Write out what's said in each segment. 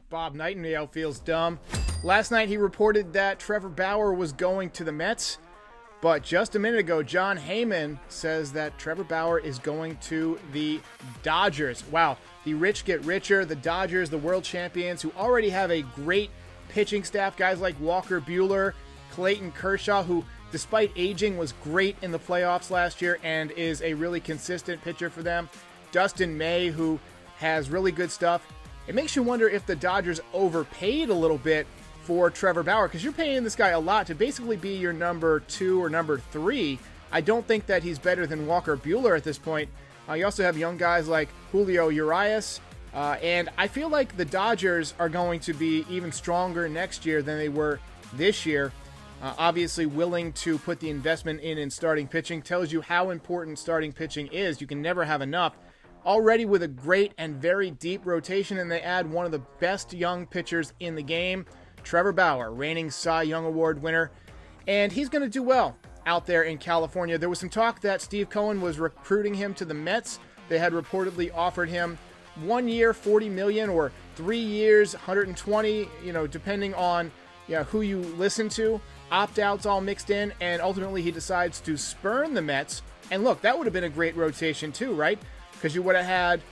Bob Nightingale feels dumb. Last night he reported that Trevor Bauer was going to the Mets, but just a minute ago, John Heyman says that Trevor Bauer is going to the Dodgers. Wow, the rich get richer. The Dodgers, the world champions, who already have a great pitching staff, guys like Walker Buehler, Clayton Kershaw, who despite aging was great in the playoffs last year and is a really consistent pitcher for them. Dustin May, who has really good stuff. It makes you wonder if the Dodgers overpaid a little bit for Trevor Bauer, because you're paying this guy a lot to basically be your number 2 or number 3. I don't think that he's better than Walker Buehler at this point. You also have young guys like Julio Urias, and I feel like the Dodgers are going to be even stronger next year than they were this year. Obviously willing to put the investment in starting pitching tells you how important starting pitching is. You can never have enough. Already with a great and very deep rotation, and they add one of the best young pitchers in the game, Trevor Bauer, reigning Cy Young Award winner, and he's going to do well out there in California. There was some talk that Steve Cohen was recruiting him to the Mets. They had reportedly offered him 1 year, $40 million, or 3 years, $120, depending on who you listen to. Opt-outs all mixed in, and ultimately he decides to spurn the Mets. And look, that would have been a great rotation too, right? Because you would have had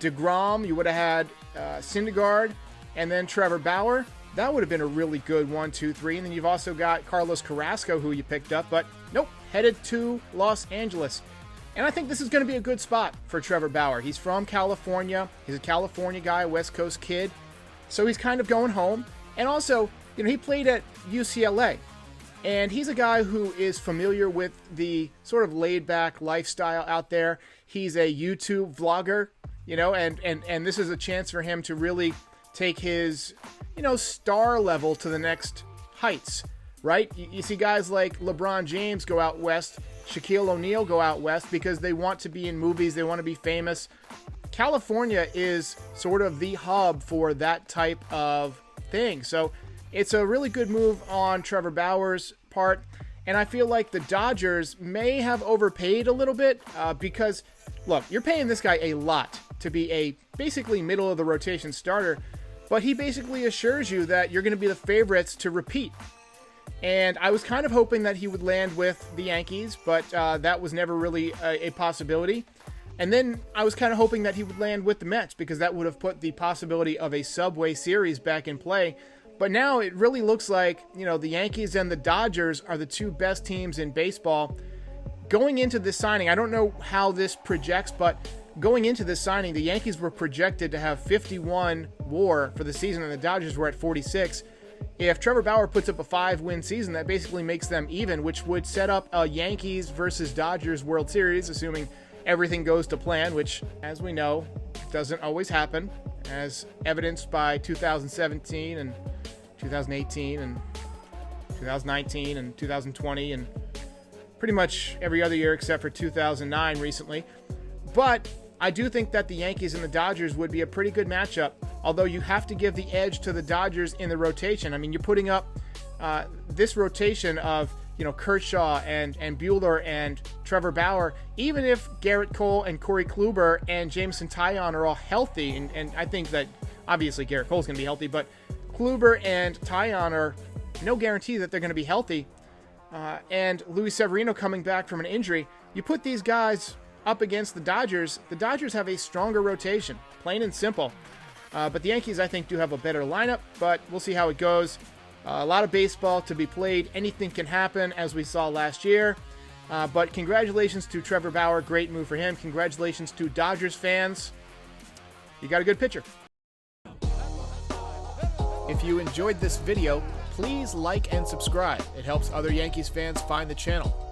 DeGrom, you would have had Syndergaard, and then Trevor Bauer. That would have been a really good 1, 2, 3. And then you've also got Carlos Carrasco, who you picked up, but nope, headed to Los Angeles. And I think this is going to be a good spot for Trevor Bauer. He's from California. He's a California guy, West Coast kid. So he's kind of going home. And also, he played at UCLA. And he's a guy who is familiar with the sort of laid-back lifestyle out there. He's a YouTube vlogger, and this is a chance for him to really take his, star level to the next heights, right? You see guys like LeBron James go out west, Shaquille O'Neal go out west because they want to be in movies, they want to be famous. California is sort of the hub for that type of thing. So it's a really good move on Trevor Bauer's part. And I feel like the Dodgers may have overpaid a little bit because, look, you're paying this guy a lot to be a basically middle of the rotation starter, but he basically assures you that you're going to be the favorites to repeat. And I was kind of hoping that he would land with the Yankees, but that was never really a possibility. And then I was kind of hoping that he would land with the Mets because that would have put the possibility of a Subway Series back in play. But now it really looks like, the Yankees and the Dodgers are the two best teams in baseball. Going into this signing, I don't know how this projects, but going into this signing, the Yankees were projected to have 51 WAR for the season, and the Dodgers were at 46. If Trevor Bauer puts up a 5-win season, that basically makes them even, which would set up a Yankees versus Dodgers World Series, assuming everything goes to plan, which, as we know, doesn't always happen, as evidenced by 2017 and 2018 and 2019 and 2020 and pretty much every other year except for 2009 recently. But I do think that the Yankees and the Dodgers would be a pretty good matchup, although you have to give the edge to the Dodgers in the rotation. I mean, you're putting up this rotation of, Kershaw and Buehler and Trevor Bauer. Even if Garrett Cole and Corey Kluber and Jameson Taillon are all healthy, and I think that obviously Garrett Cole's going to be healthy, but Kluber and Taillon are no guarantee that they're going to be healthy. And Luis Severino coming back from an injury. You put these guys up against the Dodgers have a stronger rotation, plain and simple. But the Yankees, I think, do have a better lineup, but we'll see how it goes. A lot of baseball to be played. Anything can happen, as we saw last year. But congratulations to Trevor Bauer. Great move for him. Congratulations to Dodgers fans. You got a good pitcher. If you enjoyed this video, please like and subscribe. It helps other Yankees fans find the channel.